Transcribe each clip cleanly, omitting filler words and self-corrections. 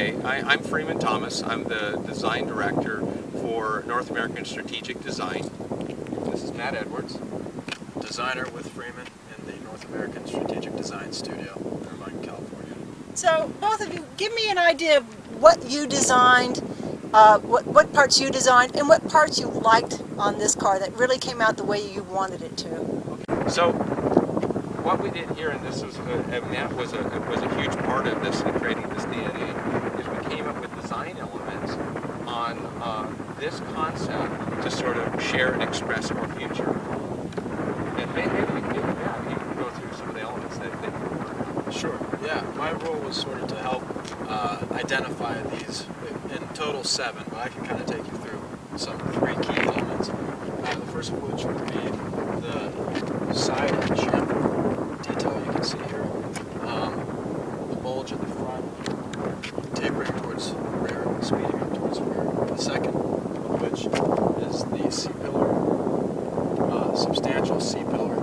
Okay, I'm Freeman Thomas. I'm the design director for North American Strategic Design. This is Matt Edwards, designer with Freeman in the North American Strategic Design Studio in Irvine, California. So both of you, give me an idea of what you designed, what parts you designed, and what parts you liked on this car that really came out the way you wanted it to. Okay. So what we did here, and this was Matt was a huge part of this in creating this DNA, is we came up with design elements on this concept to sort of share and express our future. And maybe Matt, you can go through some of the elements that you prefer. Sure. Yeah, my role was sort of to help identify these, in total 7, but I can kind of take you through some 3 key elements. The first of which would be the side edge detail you can see here, the bulge at the front, tapering towards the rear, speeding up towards the rear. The second of which is the C-pillar, substantial C-pillar,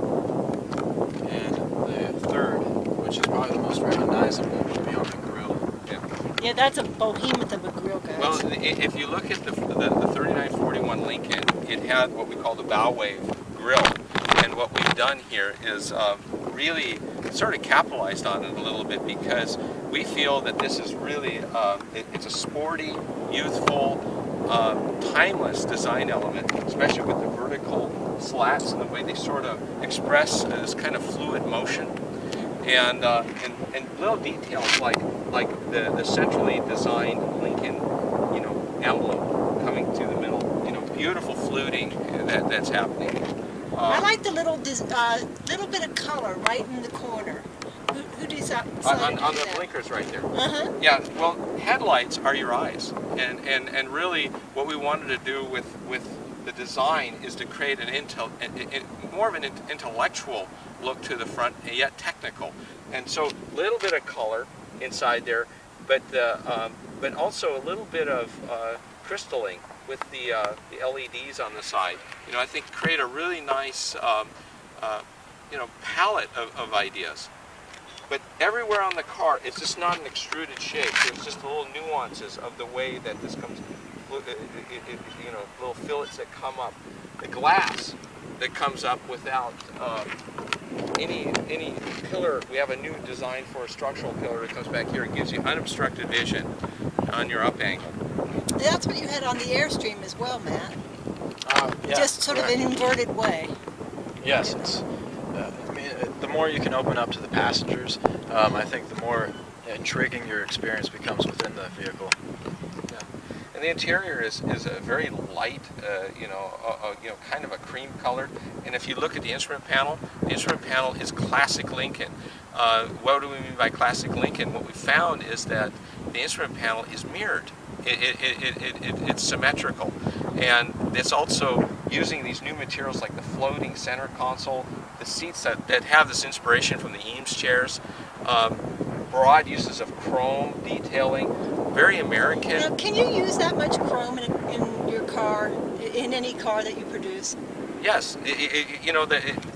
and the third, which is probably the most recognizable, would be on the grille. Yeah, that's a behemoth of a grill, guys. Well, if you look at the 3941 Lincoln, it had what we call the bow wave grille, and what we've done here is really sort of capitalized on it a little bit, because we feel that this is really it's a sporty, youthful, timeless design element, especially with the vertical slats and the way they sort of express this kind of fluid motion, and little details like the centrally designed Lincoln, emblem coming to the middle, beautiful fluting that's happening. I like the little bit of color right in the corner. Who decided on the blinkers right there? Yeah. Well, headlights are your eyes, and really what we wanted to do with the design is to create more of an intellectual look to the front, yet technical. And so a little bit of color inside there, but also a little bit of crystalling with the LEDs on the side. I think create a really nice palette of ideas. But everywhere on the car, it's just not an extruded shape. It's just little nuances of the way that this comes, little fillets that come up. The glass that comes up without any pillar. We have a new design for a structural pillar that comes back here. It gives you unobstructed vision on your up angle. That's what you had on the Airstream as well, Matt. Yeah, just sort of an inverted way. Yes, it's. The more you can open up to the passengers, I think the more intriguing your experience becomes within the vehicle. Yeah. And the interior is a very light, kind of a cream color. And if you look at the instrument panel is classic Lincoln. What do we mean by classic Lincoln? What we found is that the instrument panel is mirrored. It's symmetrical, and it's also using these new materials like the floating center console, the seats that have this inspiration from the Eames chairs, broad uses of chrome detailing, very American. Now, can you use that much chrome in your car, in any car that you produce? Yes,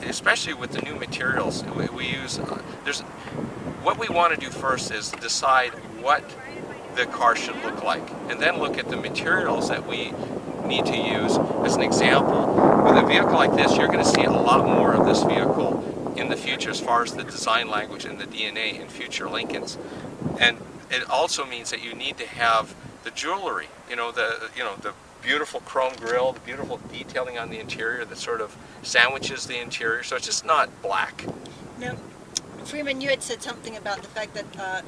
especially with the new materials we use. What we want to do first is decide what the car should look like, and then look at the materials that we need to use. As an example, with a vehicle like this, you're going to see a lot more of this vehicle in the future as far as the design language and the DNA in future Lincolns. And it also means that you need to have the jewelry, the beautiful chrome grille, the beautiful detailing on the interior that sort of sandwiches the interior, so it's just not black. Now, Freeman, you had said something about the fact that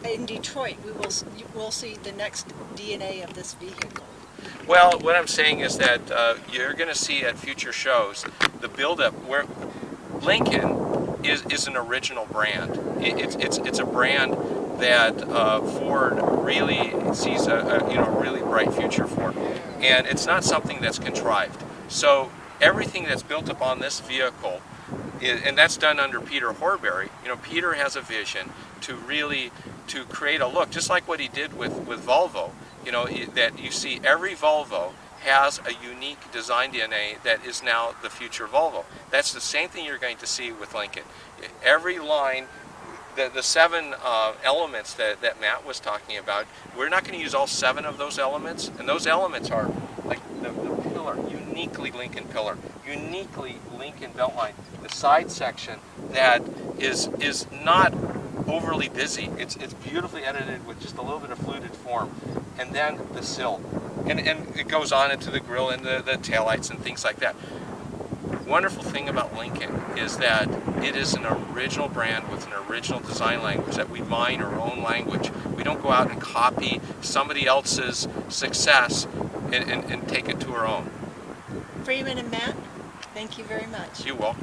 in Detroit we'll see the next DNA of this vehicle. Well, what I'm saying is that you're going to see at future shows the buildup where Lincoln is an original brand. It's a brand that Ford really sees a really bright future for, and it's not something that's contrived. So everything that's built upon this vehicle, and that's done under Peter Horbury. Peter has a vision to create a look, just like what he did with Volvo. That you see every Volvo has a unique design DNA that is now the future Volvo. That's the same thing you're going to see with Lincoln. Every line the 7 elements that Matt was talking about, we're not going to use all 7 of those elements, and those elements are like the pillar, uniquely Lincoln pillar, uniquely Lincoln beltline, the side section that is not overly busy. It's beautifully edited with just a little bit of fluted form, and then the sill, and it goes on into the grill and the taillights and things like that. Wonderful thing about Lincoln is that it is an original brand with an original design language, that we mine our own language. We don't go out and copy somebody else's success and take it to our own. Freeman and Matt, thank you very much. You're welcome.